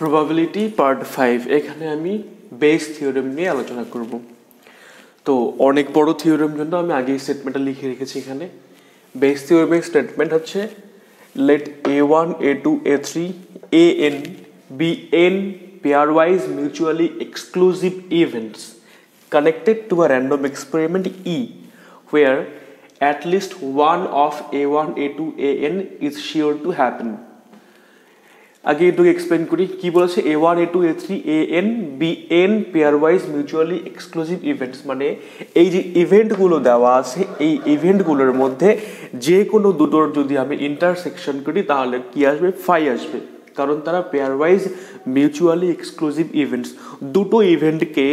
Probability part 5 এখানে আমি base theorem নিয়ে আলোচনা করব। তো অনেক বড় থিওরেম জন্য আমি আগেই স্টেটমেন্টটা লিখে রেখেছি এখানে। বেস থিওরেমের স্টেটমেন্ট হচ্ছে let a1 a2 a3 an be n pairwise mutually exclusive events connected to a random experiment E where at least one of a1 a2 an is sure to happen. আগে একটু explain করি কি বলেছে a1 a2 a3 an bn pairwise mutually exclusive events, মানে এই যে ইভেন্টগুলো দেওয়া আছে এই ইভেন্টগুলোর মধ্যে যে কোনো দুটোর যদি আমি ইন্টারসেকশন করি তাহলে কি আসবে, ফাই আসবে, কারণ তারা পেয়ারওয়াইজ মিউচুয়ালি এক্সক্লুসিভ ইভেন্টস। দুটো ইভেন্টকে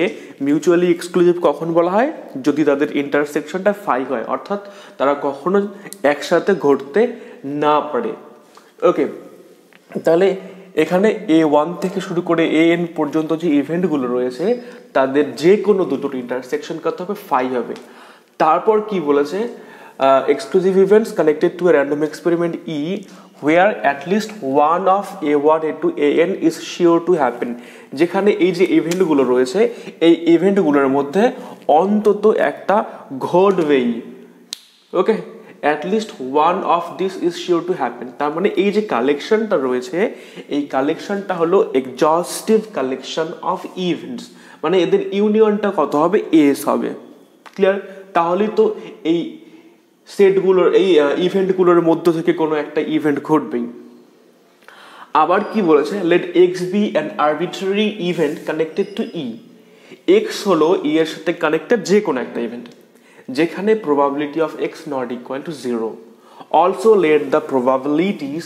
মিউচুয়ালি এক্সক্লুসিভ কখন বলা হয়, যদি তাদের ইন্টারসেকশনটা ফাই হয়, অর্থাৎ তারা কখনো একসাথে ঘটতে না পারে। ওকে, তাহলে এখানে A1 থেকে শুরু করে AN পর্যন্ত যে ইভেন্টগুলো রয়েছে তাদের যে কোনো দুটোর ইন্টারসেকশন করতে হবে, ফাই হবে। তারপর কি বলেছে, exclusive events connected to A random experiment E where at least one of A1 A2 AN is sure to happen, যেখানে এই যে ইভেন্টগুলো রয়েছে এই ইভেন্টগুলোর মধ্যে অন্তত একটা ঘটবেই। ওকে, at least one of this is sure to happen, তার মানে এই যে কালেকশনটা রয়েছে এই কালেকশনটা হলো এক্সহস্টিভ কালেকশন অফ ইভেন্টস, মানে এদের ইউনিয়নটা কত হবে, এস হবে। ক্লিয়ার? তাহলেই তো এই সেটগুলোর এই ইভেন্টগুলোর মধ্য থেকে কোনো একটা ইভেন্ট ঘটবেই। আবার কি বলেছে, let x be an arbitrary event connected to E, x হলো E এর সাথে কানেক্টেড যে কোনো একটা ইভেন্ট যেখানে probability of x not equal to 0. Also let the probabilities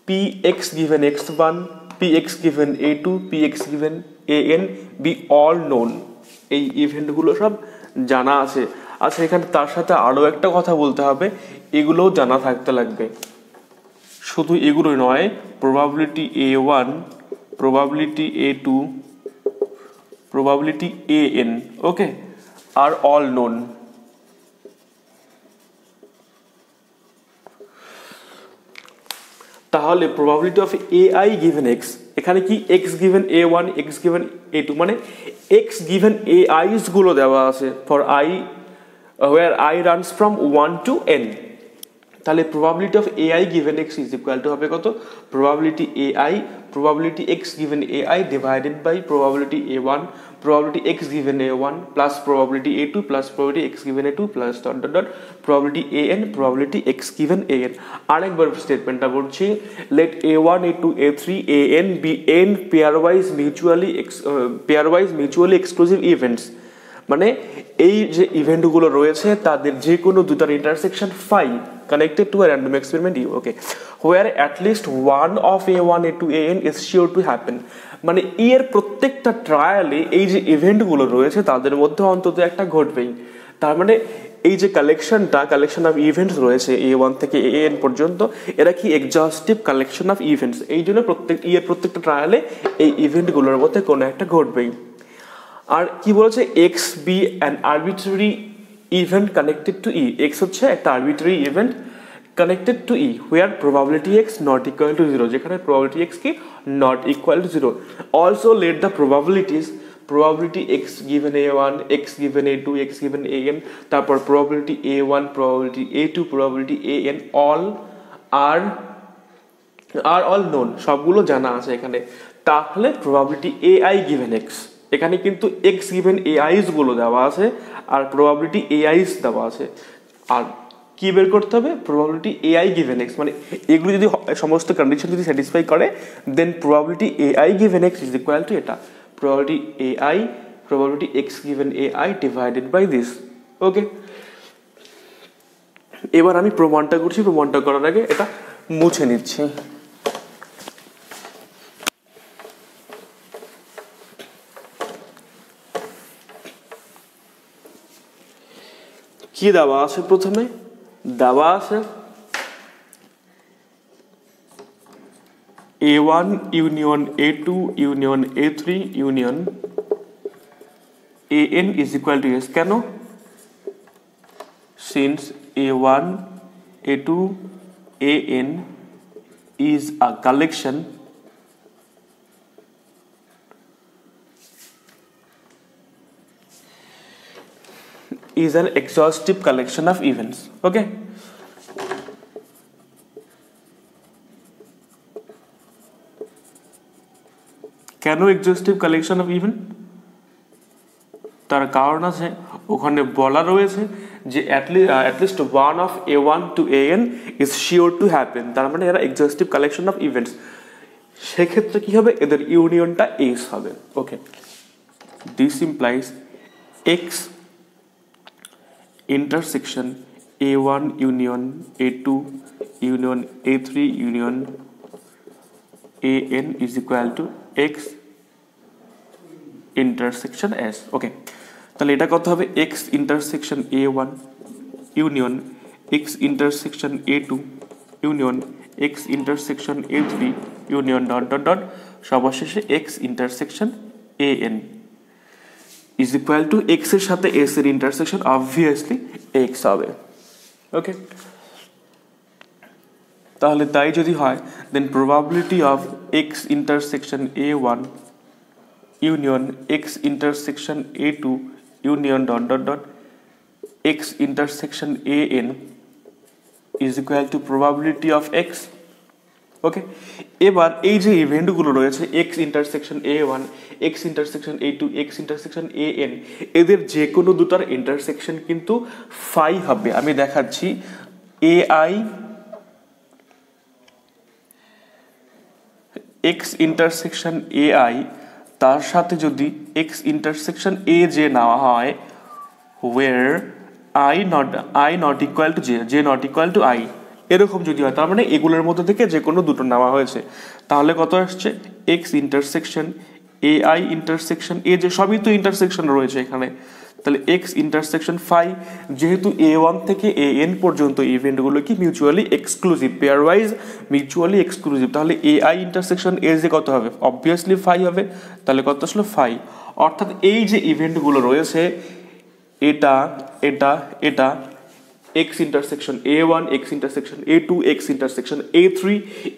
px given x1, px given a2, px given an be all known. এই ইভেন্টগুলো সব জানা আছে। আচ্ছা, এখানে তার সাথে আরও একটা কথা বলতে হবে, এগুলোও জানা থাকতে লাগবে। শুধু এগুলো নয়, probability a1, probability a2, probability an, okay, are all known. তাহলে probability of ai given x, এখানে কি x given a1, x given a2, মানে x given ai's গুলো দেওয়া আছে for I where I runs from 1 to n। তাহলে probability of ai given x is equal to হবে কত, probability ai, probability x given ai divided by probability a1, probability x given a1 plus probability a2 plus probability x given a2 plus dot dot dot probability an, probability x given an। আরেকবার স্টেটমেন্টটা বলছি, let a1 a2 a3 an be n pairwise mutually exclusive events, মানে এই যে ইভেন্টগুলো রয়েছে তাদের যে কোনো দুটার intersection phi connected to a random experiment E, okay, where at least one of a1 a2 an is sure to happen, মানে এর প্রত্যেকটা ট্রায়ালে এই যে ইভেন্টগুলো রয়েছে তাদের মধ্যে অন্তত একটা ঘটবেই। তার মানে এই যে কালেকশন অফ ইভেন্টস রয়েছে a1 থেকে an পর্যন্ত, এরা কি এক্সহস্টিভ কালেকশন অফ ইভেন্টস, এই জন্য প্রত্যেকটা ট্রায়ালে এই ইভেন্টগুলোর মধ্যে কোনো একটা ঘটবেই। আর কি বলেছে, x be an arbitrary event connected to E, x হচ্ছে একটা arbitrary event connected to E where probability x not equal to 0, যেখানে প্রবাবিলিটি এক্স কি not equal to 0। Also let the probabilities, probability x given a1, x given a2, x given an, তারপর probability a1, probability a2, probability an all are all known, সবগুলো জানা আছে এখানে। তাহলে probability ai given x, এখানে কিন্তু x given ai's গুলো দেওয়া আছে আর probability ai's দেওয়া আছে, আর কি বের করতে হবে, probability ai given x, মানে এগুলো যদি সমস্ত কন্ডিশন যদি স্যাটিসফাই করে দেন probability ai given x is equal to এটা probability ai, probability x given ai divided by this। ওকে, এবার আমি প্রমাণটা করছি, প্রমাণটা করার আগে এটা মুছে নিচ্ছি। কি দেওয়া আছে, প্রথমে দেওয়া আছে a1 union a2 union a3 union an is equal to s, কেন, since a1 a2 an is a collection is an exhaustive collection of events. Okay, কেন এক্সহস্টিভ কালেকশন অফ ইভেন্ট? তার কারণ আছে, ওখানে বলা রয়েছে যে at least one of A1 to AN is sure to happen. তার মানে এরা এক্সহস্টিভ কালেকশন অফ ইভেন্টস। সেক্ষেত্রে কি হবে, এদের ইউনিয়নটা এস হবে। Okay, this implies X intersection A1 union A2 union A3 union AN is equal to X intersection S. Okay, তাহলে এটা কত হবে, X intersection A1 union X intersection A2 union X intersection A3 union dot dot dot সর্বশেষে X intersection AN is equal to X এর সাথে S এর intersection obviously X হবে। ওকে, তাহলে তাই যদি হয়, then probability of X intersection A1 union X intersection A2 union dot dot dot X intersection AN is equal to probability of X। Okay, এবার এই যে ইভেন্টগুলো রয়েছে X intersection A1, X intersection A2, X intersection AN, এদের যে কোনো দুটার intersection কিন্তু ফাই হবে। আমি দেখাচ্ছি, AI X ইন্টারসেকশন AI তার সাথে যদি X ইন্টারসেকশন A যে নেওয়া হয়, where I not equal to J not equal to I, এরকম যদি হয়, তার মানে এগুলোর মধ্যে থেকে যে কোনো দুটো নেওয়া হয়েছে, তাহলে কত আসছে, X intersection AI intersection A, যে সবই তো ইন্টারসেকশন রয়েছে এখানে, তাহলে X ইন্টারসেকশন ফাই, যেহেতু A1 থেকে AN পর্যন্ত ইভেন্টগুলো কি mutually exclusive, pair wise mutually exclusive, তাহলে AI ইন্টারসেকশন A যে কত হবে, অবভিয়াসলি ফাই হবে। তাহলে কত আসলো, ফাই। অর্থাৎ এই যে ইভেন্টগুলো রয়েছে, এটা এটা এটা X intersection A1, X intersection A2, X intersection A3,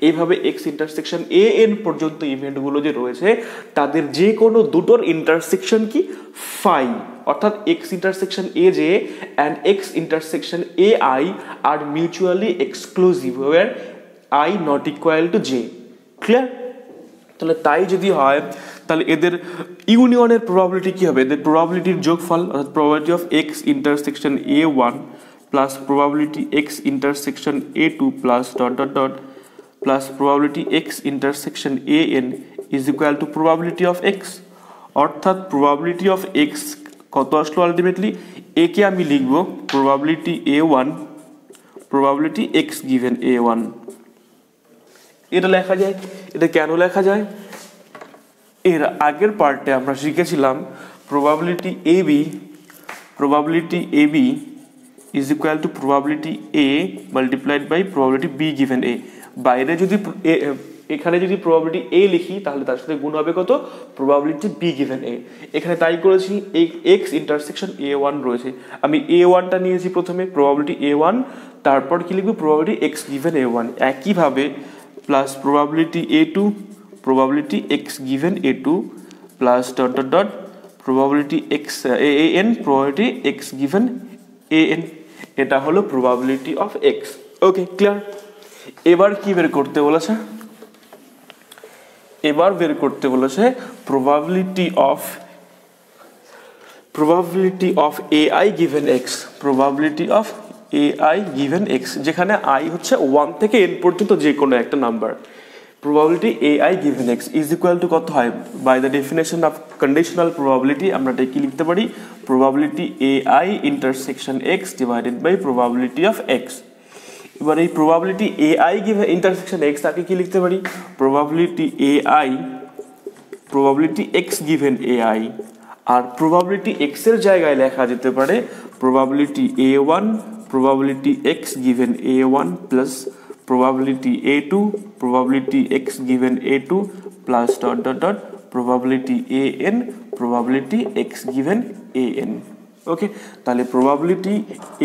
এইভাবে X ইন্টারসেকশন AN পর্যন্ত ইভেন্টগুলো যে রয়েছে, তাদের যে কোনো দুটোর ইন্টারসেকশন কি ফাই। অর্থাৎ X intersection AJ and X intersection AI are mutually exclusive where I not equal to J. Clear? তাহলে তাই যদি হয়, তাহলে এদের ইউনিয়নের প্রবাবিলিটি কি হবে, এদের প্রবাবিলিটির যোগফল, অর্থাৎ probability of X intersection A1 plus probability X intersection A2 plus dot dot dot plus probability X intersection AN is equal to probability of X। অর্থাৎ প্রবাবিলিটি অফ X কত আসলো আলটিমেটলি, এ কে আমি লিখব probability A1 probability X given A1। এটা লেখা যায়। এটা কেন লেখা যায়, এর আগের পার্টে আমরা শিখেছিলাম probability AB is equal to probability A multiplied by probability B given A। বাইরে যদি এখানে যদি প্রবাবিলিটি A লিখি, তাহলে তার সাথে গুণ হবে কত, প্রবাবিলিটি B গিভেন A। এখানে তাই করেছি, X ইন্টারসেকশন A1 রয়েছে, আমি A1টা নিয়েছি প্রথমে, প্রবাবিলিটি A1, তারপর কি লিখবো, প্রবাবিলিটি X গিভেন A1। একইভাবে plus probability A2 probability X given A2 plus dot dot dot probability X AN probability X given AN। এটা হলো probability of X। Okay, clear? এবার কি বের করতে বলেছে, এবার বের করতে বলেছে probability of AI given X, probability of AI given X, যেখানে I হচ্ছে 1 থেকে n পর্যন্ত যে কোনো একটা number. Probability AI given X is equal to কত হয়, by the definition of conditional probability আমরা এটা কি লিখতে পারি, probability AI intersection X divided by probability of X। এবার এই probability AI given intersection X তাকে কি লিখতে পারি, প্রবাবিলিটি X গিভেন AI। আর প্রবাবিলিটি X এর জায়গায় লেখা যেতে পারে probability A1 probability X given A1 plus probability A2 probability X given A2 plus dot dot dot probability AN probability X given AN। ওকে, তাহলে probability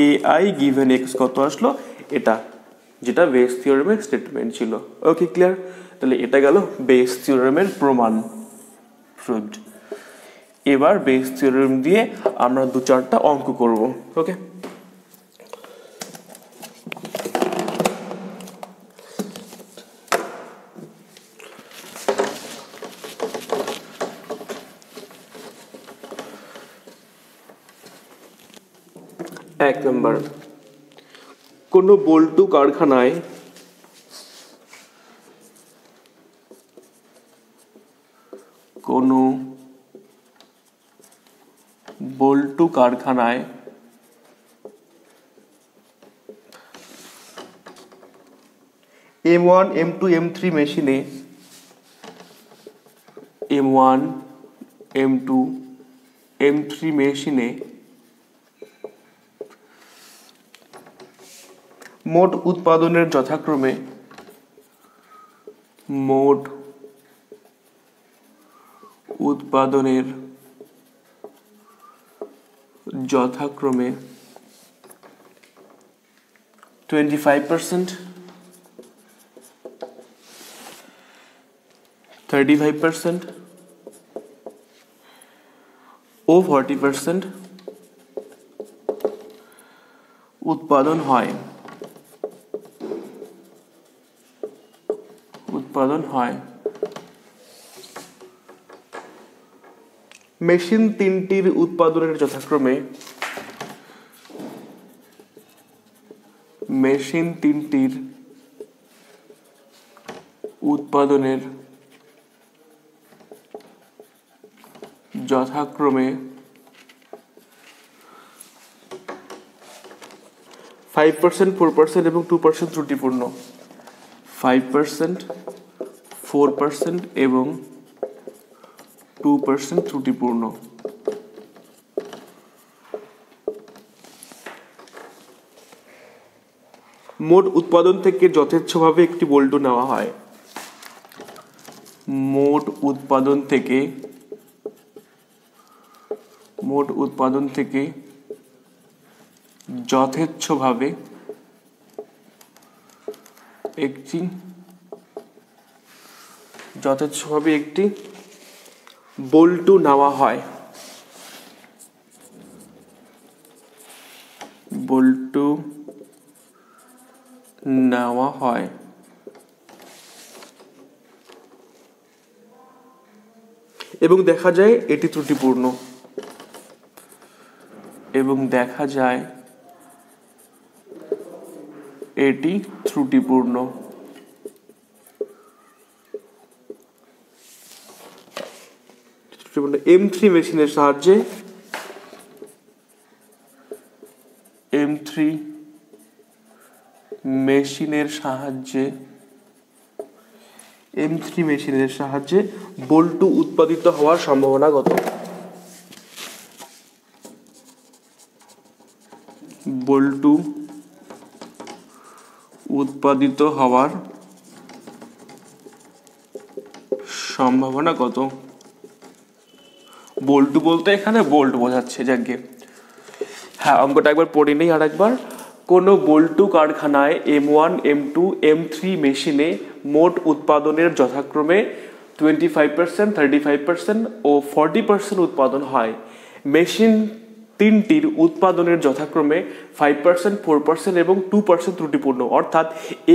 AI given X কত আসলো, এটা যেটা বেস থিওরেমের স্টেটমেন্ট ছিল। ওকে, ক্লিয়ার? তাহলে এটা গেল বেস থিওরেমের প্রমাণ, প্রুভড। এবার বেস থিওরেম দিয়ে আমরা 2-4টা অঙ্ক করব। ওকে, এক নম্বর, কোনো বল্টু কারখানায় M1 M2 M3 মেশিনে M1 M2 M3 মেশিনে মোট উৎপাদনের যথাক্রমে মোট উৎপাদনের যথাক্রমে 25%, 35% ও 40% উৎপাদন হয়। মেশিন তিনটির উৎপাদনের যথাক্রমে উৎপাদনের যথাক্রমে 5%, 4% এবং 2% ত্রুটিপূর্ণ। 5%, 4% এবং 2% ত্রুটিপূর্ণ। মোট উৎপাদন থেকে যথেচ্ছভাবে একটি বল্টু নেওয়া হয়। মোট উৎপাদন থেকে যথেচ্ছভাবে একটি বল্টু নেওয়া হয়। এবং দেখা যায় এটি ত্রুটিপূর্ণ। M3 মেশিনের সাহায্যে বল্টু উৎপাদিত হওয়ার সম্ভাবনা কত? বল্টু উৎপাদিত হওয়ার সম্ভাবনা কত? বল্টু বলতে এখানে বোল্ট বোঝাচ্ছে। যাকে হ্যাঁ, অঙ্কটা একবার পড়ে নেই আর একবার। কোনো বল্টু কারখানায় M1 M2 M3 মেশিনে মোট উৎপাদনের যথাক্রমে 25%, 35% ও 40% উৎপাদন হয়। মেশিন তিনটির উৎপাদনের যথাক্রমে 5%, 4% এবং 2% ত্রুটিপূর্ণ। অর্থাৎ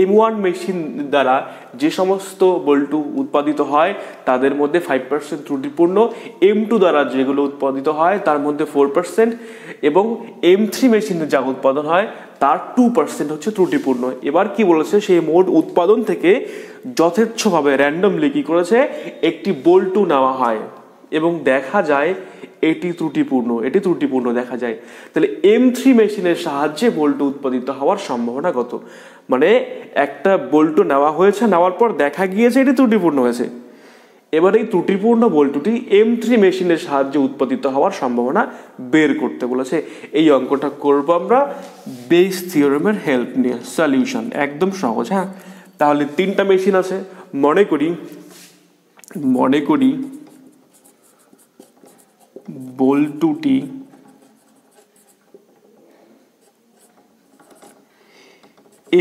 M1 মেশিন দ্বারা যে সমস্ত বল্টু উৎপাদিত হয় তাদের মধ্যে 5% ত্রুটিপূর্ণ, M2 দ্বারা যেগুলো উৎপাদিত হয় তার মধ্যে 4% এবং M3 মেশিনে যা উৎপাদন হয় তার 2% হচ্ছে ত্রুটিপূর্ণ। এবার কি বলেছে, সেই মোট উৎপাদন থেকে যথেচ্ছভাবে র্যান্ডমলি কি করেছে, একটি বল্টু নেওয়া হয় এবং দেখা যায় এটি ত্রুটিপূর্ণ দেখা যায়। তাহলে M3 মেশিনের সাহায্যে বল্টু উৎপাদিত হওয়ার সম্ভাবনা কত? মানে একটা বল্টু নেওয়া হয়েছে, নেওয়ার পর দেখা গিয়েছে এটি ত্রুটিপূর্ণ হয়েছে। এবার এই ত্রুটিপূর্ণ বল্টুটি M3 মেশিনের সাহায্যে উৎপাদিত হওয়ার সম্ভাবনা বের করতে বলেছে। এই অঙ্কটা করব আমরা বেস থিওরেমের হেল্প নিয়ে। সলিউশন একদম সহজ। হ্যাঁ, তাহলে 3টা মেশিন আছে। মনে করি বল্টুটি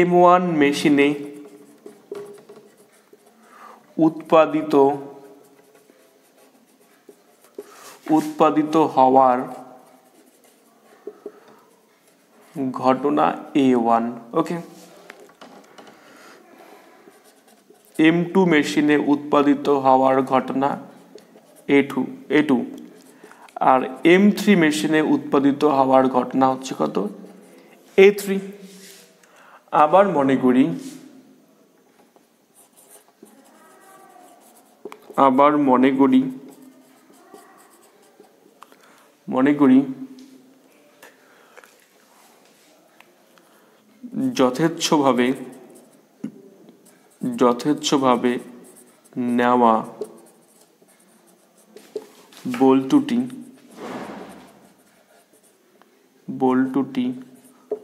M1 মেশিনে উৎপাদিত হওয়ার ঘটনা A1। ওকে, M2 মেশিনে উৎপাদিত হওয়ার ঘটনা A2 আর M3 মেশিনে উৎপাদিত হওয়ার ঘটনা হচ্ছে কত A3। আবার মনে করি যথেচ্ছভাবে নেওয়া বল্টুটি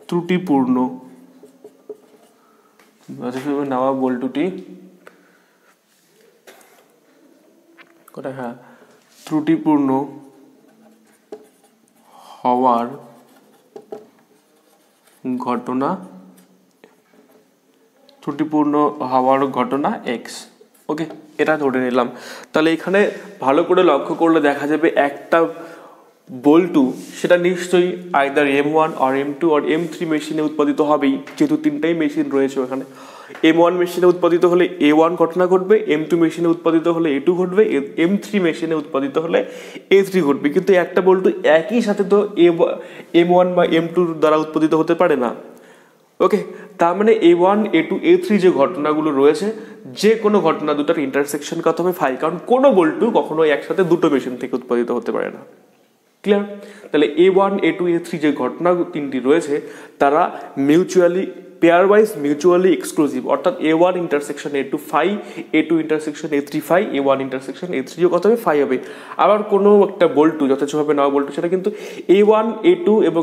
ত্রুটিপূর্ণ, ত্রুটিপূর্ণ হওয়ার ঘটনা X। ওকে, এটা ধরে নিলাম। তাহলে এখানে ভালো করে লক্ষ্য করলে দেখা যাবে একটা বল্টু সেটা নিশ্চয়ই আইদার M1 আর M2 আর M3 মেশিনে উৎপাদিত হবেই, যেহেতু তিনটাই মেশিন রয়েছে ওখানে। M1 মেশিনে উৎপাদিত হলে A1 ঘটনা ঘটবে, M2 মেশিনে উৎপাদিত হলে A2 ঘটবে, M3 মেশিনে উৎপাদিত হলে A3 ঘটবে। কিন্তু একটা বল্টু একই সাথে তো M1 বা M2 দ্বারা উৎপাদিত হতে পারে না। ওকে, তার মানে A1 A2 A3 যে ঘটনাগুলো রয়েছে, যে কোনো ঘটনা দুটার ইন্টারসেকশন কত হবে 5, কারণ কোনো বল্টু কখনো একসাথে দুটো মেশিন থেকে উৎপাদিত হতে পারে না। ক্লিয়ার? তাহলে A1 A2 A3 যে ঘটনা তিনটি রয়েছে তারা মিউচুয়ালি এক্সক্লুসিভ, অর্থাৎ A1 intersection A2 5, A2 intersection A3 5, A1 intersection A3 কত হবে 5 হবে। আবার কোনো একটা বল্টু যথেচ্ছভাবে নেওয়া বল্টু সেটা কিন্তু A1 A2 এবং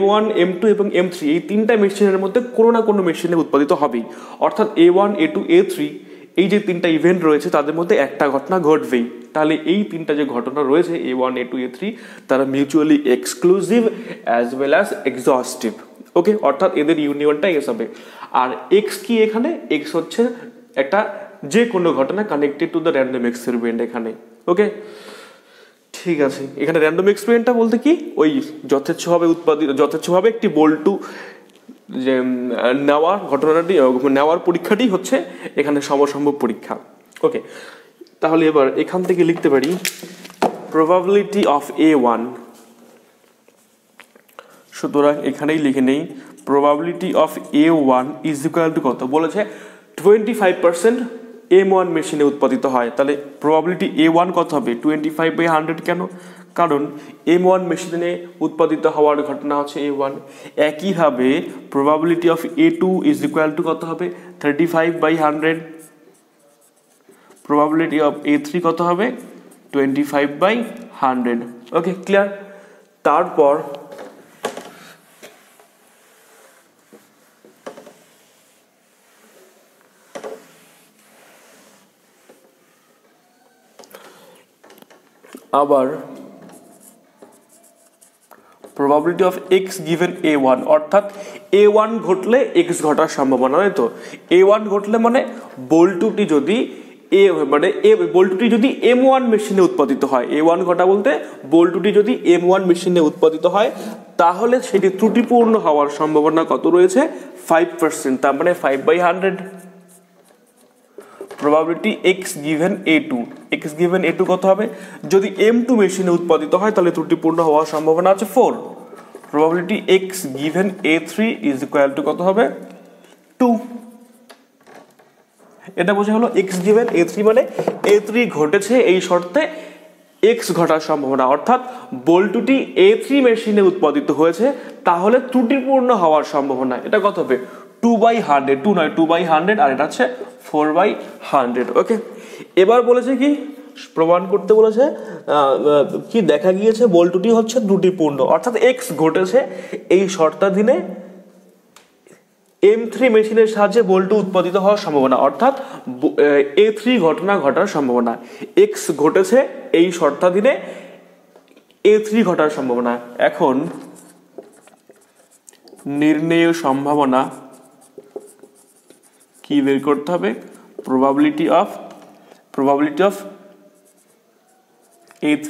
M1 M2 এবং M3 এই তিনটা মেশিনের মধ্যে কোনো না কোনো মেশিনে উৎপাদিত হবেই, অর্থাৎ A1 A2 A3 এই যে তিনটা ইভেন্ট রয়েছে তাদের মধ্যে একটা ঘটনা ঘটবেই। তাহলে এই তিনটা যে ঘটনা রয়েছে A1 A2 A3 তারা mutually exclusive as well as exhaustive. Okay, অর্থাৎ এদের ইউনিয়নটা এস হবে। আর এক্স কি এখানে? এক্স হচ্ছে একটা যে কোনো ঘটনা connected to the random experiment এখানে। ওকে, ঠিক আছে। এখানে র্যান্ডম এক্সপেরিমেন্টটা বলতে কি, ওই যথেচ্ছভাবে একটি বল্টু যে নেওয়ার পরীক্ষাটি হচ্ছে এখানে সমসম্ভব পরীক্ষা। ওকে, তাহলে এবার এখান থেকে লিখতে পারি প্রবাবিলিটি অফ A1। সুতরাং এখানেই লিখে নেই probability of A1 is equal to কত বলেছে 25% M1 মেশিনে উৎপাদিত হয়। তাহলে প্রবাবিলিটি A1 কত হবে 25/100। কেন? কারণ M1 মেশিনে উৎপাদিত হওয়ার ঘটনা হচ্ছে A1। একইভাবে probability of A2 is equal to কত হবে 35/100। প্রবাবিলিটি অফ A3 কত হবে 25/100। ওকে, ক্লিয়ার? তারপর আবার probability of x given A1, অর্থাৎ A1 ঘটলে x ঘটার সম্ভাবনা, নয় তো? A1 ঘটলে মানে বল্টুটি যদি বল্টুটি যদি M1 মেশিনে উৎপাদিত হয়, A1 ঘটা বলতে বল্টুটি যদি M1 মেশিনে উৎপাদিত হয় তাহলে সেটি ত্রুটিপূর্ণ হওয়ার সম্ভাবনা কত রয়েছে 5%, তার মানে 5/100। প্রবাবিলিটি x গিভেন A2 কত হবে? যদি M2 মেশিনে উৎপাদিত হয় তাহলে ত্রুটিপূর্ণ হওয়ার সম্ভাবনা আছে 4। Probability x given A3 is equal to কত হবে 2। এটা বোঝা হলো x গিভেন A3 মানে A3 ঘটেছে এই শর্তে x ঘটার সম্ভাবনা, অর্থাৎ বল্টুটি A3 মেশিনে উৎপাদিত হয়েছে তাহলে ত্রুটিপূর্ণ হওয়ার সম্ভাবনা এটা কত হবে 2/100, 2 নয় 2/100, আর এটা হচ্ছে 4/100। ওকে, এবার বলেছে কি প্রমাণ করতে বলেছে কি দেখা গিয়েছে বল্টুটি হচ্ছে ত্রুটিপূর্ণ, অর্থাৎ x ঘটেছে এই শর্তাধীনে M3 মেশিনের সাহায্যে বল্টু উৎপাদিত হওয়ার সম্ভাবনা, অর্থাৎ A3 ঘটনা ঘটার সম্ভাবনা। x ঘটেছে এই শর্তাধীনে A3 ঘটার সম্ভাবনা। এখন নির্ণেয় সম্ভাবনা কি বের করতে হবে? Probability of A3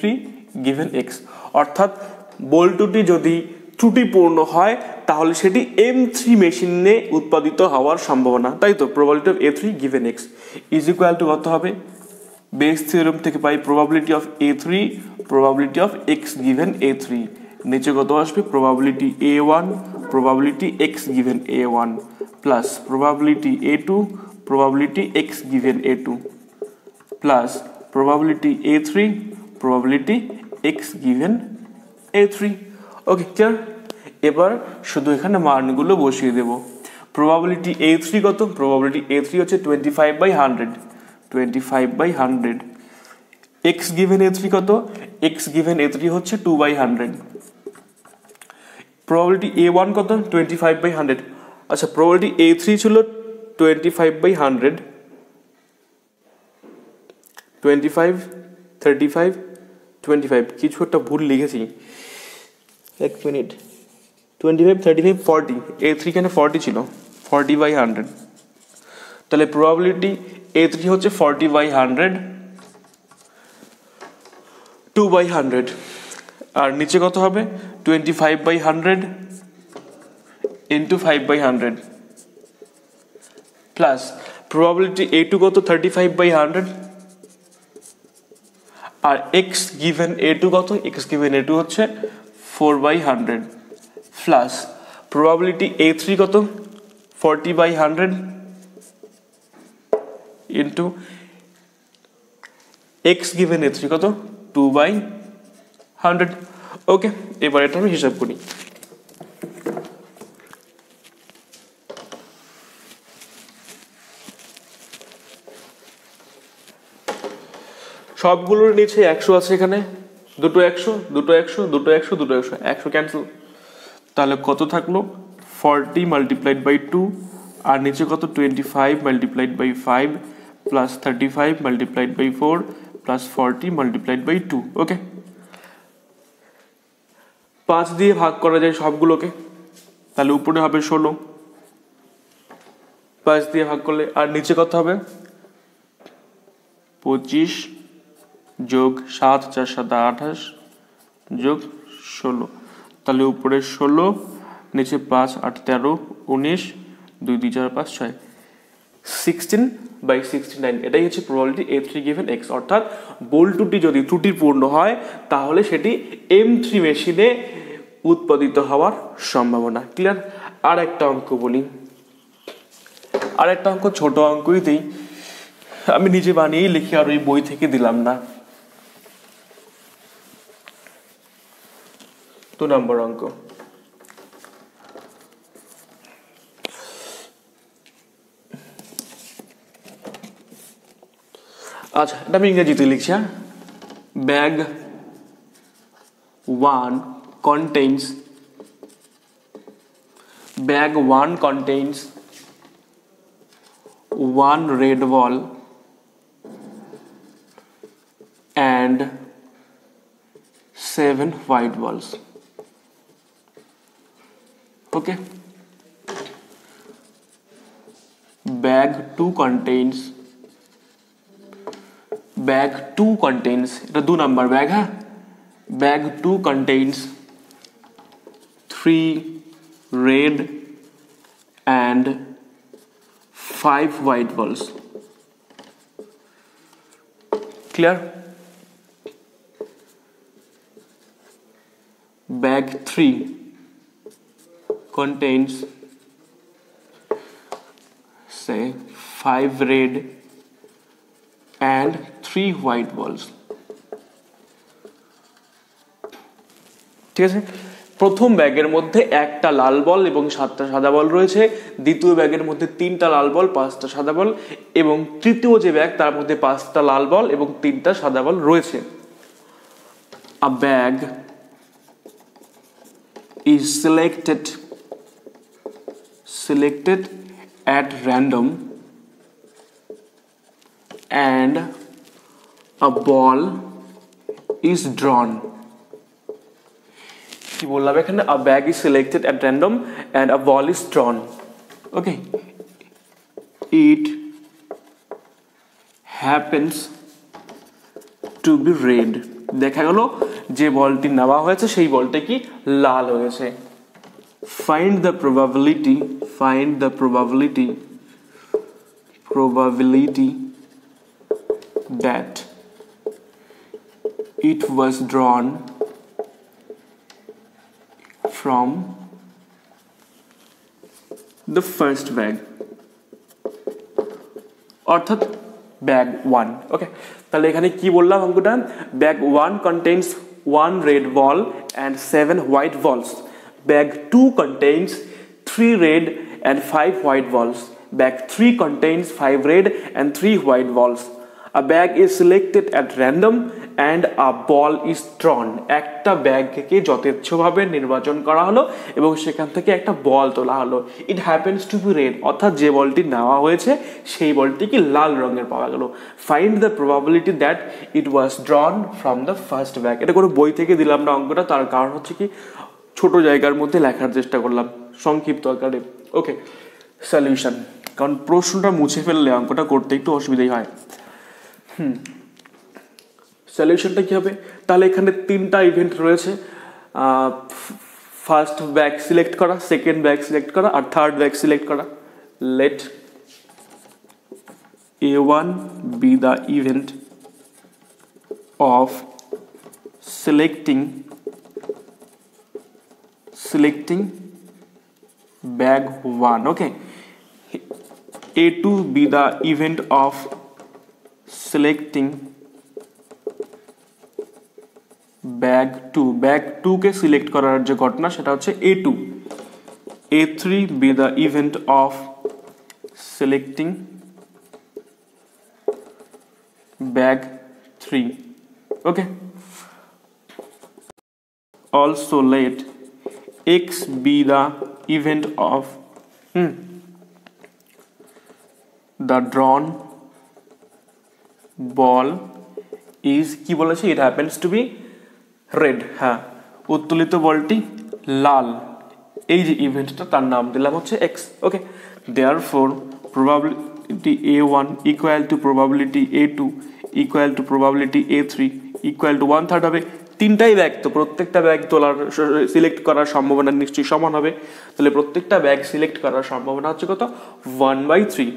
given x. অর্থাৎ বল্টুটি যদি ত্রুটিপূর্ণ হয় তাহলে সেটি M3 মেশিনে উৎপাদিত হওয়ার সম্ভাবনা, তাই তো probability of A3 given X is equal to কত হবে, বেস থিওরেম থেকে পাই probability of A3 probability of X given A3, নিচে কত আসবে probability A1 probability X given A1 plus probability A2 probability x given A2 plus probability A3 probability x given A3। Okay clear? এবার শুধু এখানে মানগুলো বসিয়ে দেব। probability A3 কত? probability A3 হচ্ছে 25/100, 25/100। x given A3 কত? x given A3 হচ্ছে 2/100। probability A1 কত? 25/100। আচ্ছা probability A3 ছিল 25/100, 25, 35, 25 কিছু একটা ভুল লিখেছি, এক মিনিট, 25, 35, 40, A3 কেন 40 ছিল, 40/100, তাহলে প্রবাবিলিটি A3 হচ্ছে 40/100, 2/100, আর নিচে কত হবে 25/100 ইন্টু 5/100 প্লাস প্রবাবিলিটি A2 কত 35/100 আর x given A2 কত, x given A2 হচ্ছে 4/100 প্লাস প্রবাবিলিটি A3 কত 40/100 ইন্টু x given A3 কত 2/100। ওকে, এবার এটা আমি হিসাব করি। সবগুলোর নিচে 100 আছে, এখানে দুটো 100 দুটো 100 দুটো 100 দুটো 100, 100 ক্যান্সেল, তাহলে কত থাকলো 40 মাল্টিপ্লাইড বাই 2 আর নিচে কত 25 multiplied by 5 plus 35 multiplied by 4 plus 40 multiplied by 2। Okay, 5 দিয়ে ভাগ করা যায় সবগুলোকে, তাহলে উপরে হবে 16, 5 দিয়ে ভাগ করলে, আর নিচে কত হবে 25 যোগ 7 4 7 28 যোগ 16, তাহলে উপরে 16 নিচে 5 8 13 19 2 2 4 5 6 16/69। এটাই হচ্ছে প্রবাবিলিটি A3 given x। অর্থাৎ বল্টুটি যদি ত্রুটিপূর্ণ হয় তাহলে সেটি M3 মেশিনে উৎপাদিত হওয়ার সম্ভাবনা। ক্লিয়ার? আর একটা অঙ্ক বলি, আর একটা অঙ্ক ছোট অঙ্কই দিই, আমি নিজে বানিয়েই লিখি আর ওই বই থেকে দিলাম না। 2 নম্বর অঙ্ক। আচ্ছা, এটা আমি ইংরেজিতে লিখছি। Bag 1 contains one red ball and 7 white balls. Okay, bag 2 contains এটা 2 নাম্বার ব্যাগ। হ্যাঁ, bag 2 contains 3 red and 5 white balls. Clear? Bag 3 contains say 5 red and 3 white balls. ঠিক আছে, প্রথম ব্যাগের মধ্যে একটা লাল বল এবং 7টা সাদা বল রয়েছে, দ্বিতীয় ব্যাগের মধ্যে 3টা লাল বল 5টা সাদা বল, এবং তৃতীয় যে ব্যাগ তার মধ্যে 5টা লাল বল এবং 3টা সাদা বল রয়েছে। A bag is selected at random and a ball is drawn. কি বললাম এখানে, a bag is selected at random and a ball is drawn. Okay, it happens to be red. দেখা গেল যে বলটি নেওয়া হয়েছে সেই বলটি কি লাল হয়েছে। find the probability that it was drawn from the first bag, অর্থাৎ ব্যাগ 1। ওকে, তাহলে এখানে কি বললাম অঙ্কটা, bag 1 contains 1 red ball and 7 white balls, bag 2 contains 3 red and 5 white balls, bag 3 contains 5 red and 3 white balls, a bag is selected at random and a ball is drawn, একটা ব্যাগকে যথেচ্ছভাবে নির্বাচন করা হলো এবং সেখান থেকে একটা বল তোলা হলো। It happens to be red, অর্থাৎ যে বলটি নেওয়া হয়েছে সেই বলটি কি লাল রঙের পাওয়া গেল। Find the probability that it was drawn from the first bag. এটা কোনো বই থেকে দিলাম না অঙ্কটা, তার কারণ হচ্ছে কি ছোট জায়গার মধ্যে লেখার চেষ্টা করলাম সংক্ষিপ্ত আকারে। ওকে, সলিউশন, কারণ প্রশ্নটা মুছে ফেললে অঙ্কটা করতে একটু অসুবিধাই হয়। সলিউশনটা কি হবে, তাহলে এখানে 3টা ইভেন্ট রয়েছে, ফার্স্ট ব্যাগ সিলেক্ট করা, সেকেন্ড ব্যাগ সিলেক্ট করা আর থার্ড ব্যাগ সিলেক্ট করা। Let A1 be the event of selecting bag 1. Okay, A2 be the event of selecting bag 2, bag 2 K select করার যে ঘটনা সেটা হচ্ছে A2। A3 be the event of selecting bag 3. Okay, also let X be the event of the drawn ball is কি বলেছে, it happens to be red। হ্যাঁ, উত্তোলিত বলটি লাল, এই যে ইভেন্টটা তার নাম দিলাম হচ্ছে X। Okay, therefore probability A1 equal to probability A2 equal to probability A3 equal to 1/3 হবে। 3টাই ব্যাগ, তো প্রত্যেকটা ব্যাগ তোলার সিলেক্ট করার সম্ভাবনা নিশ্চয়ই সমান হবে, তাহলে প্রত্যেকটা ব্যাগ সিলেক্ট করার সম্ভাবনা হচ্ছে কত, 1/3।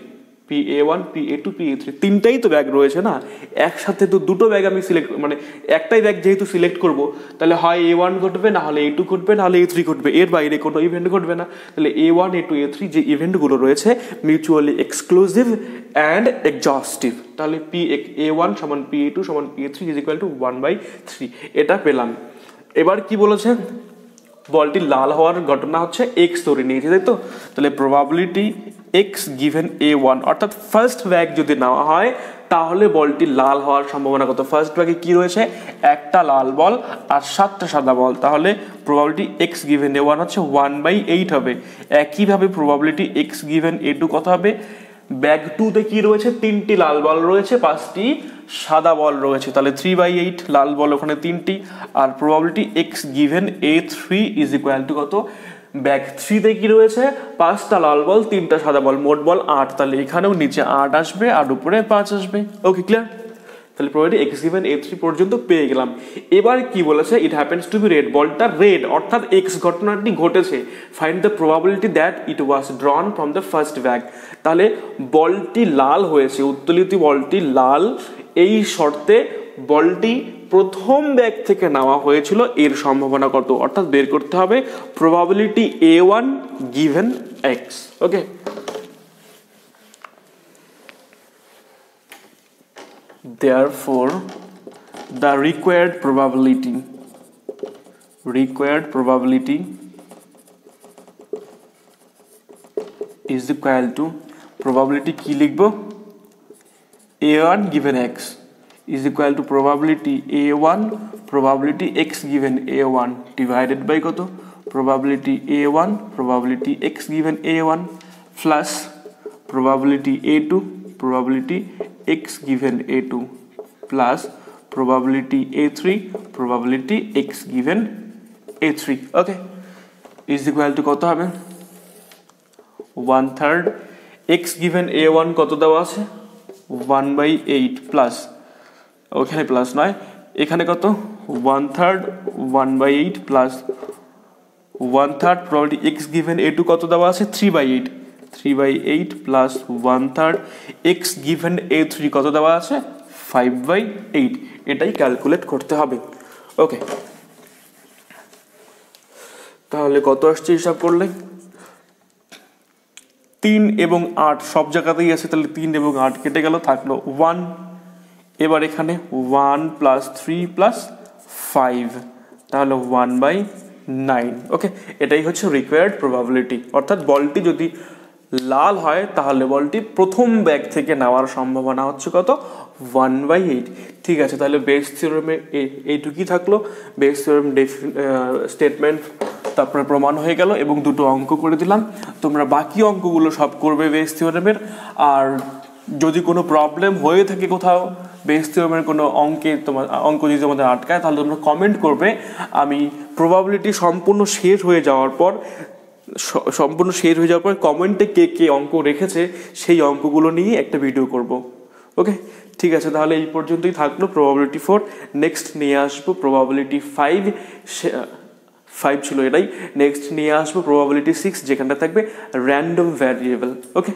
PA1 PA2 PA3 তিনটাই তো ব্যাগ রয়েছে না, একসাথে তো দুটো ব্যাগ আমি সিলেক্ট, মানে একটাই ব্যাগ যেহেতু সিলেক্ট করব তাহলে হয় A1 ঘটবে, না হলে A2 ঘটবে, না হলে A3 ঘটবে, এর বাইরে কোনো ইভেন্ট ঘটবে না। তাহলে A1 A2 A3 যে ইভেন্টগুলো রয়েছে মিউচুয়ালি এক্সক্লুসিভ অ্যান্ড এক্সজস্টিভ, তাহলে A1 সমান PA2 সমান PA3 ইজ ইকুয়াল টু 1/3, এটা পেলাম। এবার কি বলেছে, বলটি লাল হওয়ার ঘটনা হচ্ছে X ধরে নিয়েছে, তাই তো, তাহলে প্রবাবিলিটি X গিভেন A1, অর্থাৎ ফার্স্ট ব্যাগ যদি নেওয়া হয় তাহলে বলটি লাল হওয়ার সম্ভাবনা কত, ফার্স্ট ব্যাগে কি রয়েছে, একটা লাল বল আর 7টা সাদা বল, তাহলে প্রবাবিলিটি X গিভেন A1 হচ্ছে 1/8 হবে। একইভাবে প্রবাবিলিটি X গিভেন A2 কত হবে, ব্যাগ 2তে কি রয়েছে, 3টি লাল বল রয়েছে, 5টি সাদা বল রয়েছে, তাহলে 3/8, লাল বল ওখানে 3টি, আর probability X given A3 is equal to কত, ব্যাগ 3তে কি রয়েছে, 5টা লাল বল 3টা সাদা বল, মোট বল 8, তাহলে এখানেও নিচে 8 আসবে আর উপরে 5 আসবে। Okay, clear? তাহলে প্রবাবিলিটি X গিভেন A3 পর্যন্ত পেয়ে গেলাম। এবার কি বলেছে, it happens to be red, বলটা রেড, অর্থাৎ X ঘটনাটি ঘটেছে। Find the probability that it was drawn from the first bag, তাহলে বলটি লাল হয়েছে, উত্তোলিত বলটি লাল, এই শর্তে বলটি প্রথম ব্যাগ থেকে নেওয়া হয়েছিল এর সম্ভাবনা কত, অর্থাৎ বের করতে হবে probability A1 given X। Okay, therefore the required probability is equal to probability কি লিখব, A1 given X is equal to probability A1 probability X given A1 divided by কত, probability A1 probability X given A1 plus probability A2 probability X given A2 plus probability A3 probability X given A3। Okay, is equal to কত হবে, 1/3। X given A1 কত দেওয়া আছে, 1/8 plus, ওখানে plus নয়, এখানে কত 1/3 1/8 plus 1/3 probability X given a two কত দেওয়া আছে 3/8 3/8 plus 1/3 x given A three কত দেওয়া আছে 5/8, এটাই ক্যালকুলেট করতে হবে। ওকে, তাহলে কত আসছে হিসাব করলে 3 এবং 8 সব জায়গাতেই আছে, তাহলে 3 এবং 8 কেটে গেল, থাকলো 1। এবার এখানে 1 প্লাস 3 প্লাস 5, তাহলে 1/9। ওকে, এটাই হচ্ছে রিকোয়ার্ড প্রবাবিলিটি, অর্থাৎ বলটি যদি লাল হয় তাহলে বলটি প্রথম ব্যাগ থেকে নেওয়ার সম্ভাবনা হচ্ছে কত 1/8। ঠিক আছে, তাহলে বেস থিওরেমে এইটুকুই থাকলো। বেস থিওরেম স্টেটমেন্ট তারপরে প্রমাণ হয়ে গেল এবং দুটো অঙ্ক করে দিলাম। তোমরা বাকি অঙ্কগুলো সব করবে বেস থিওরেমের। আর যদি কোনো প্রবলেম হয়ে থাকে কোথাও বেস থিওরেমের কোনো অঙ্ক যদি তোমাদের আটকায়, তাহলে তোমরা কমেন্ট করবে। আমি প্রবাবিলিটি সম্পূর্ণ শেষ হয়ে যাওয়ার পর কমেন্টে কে কে অঙ্ক রেখেছে সেই অঙ্কগুলো নিয়ে একটা ভিডিও করব। ওকে, ঠিক আছে, তাহলে এই পর্যন্তই থাকলো প্রবাবিলিটি 4। নেক্সট নিয়ে আসবো প্রবাবিলিটি 5 ছিল এটাই। নেক্সট নিয়ে আসবো প্রবাবিলিটি 6, যেখানটা থাকবে র্যান্ডম ভ্যারিয়েবল। ওকে।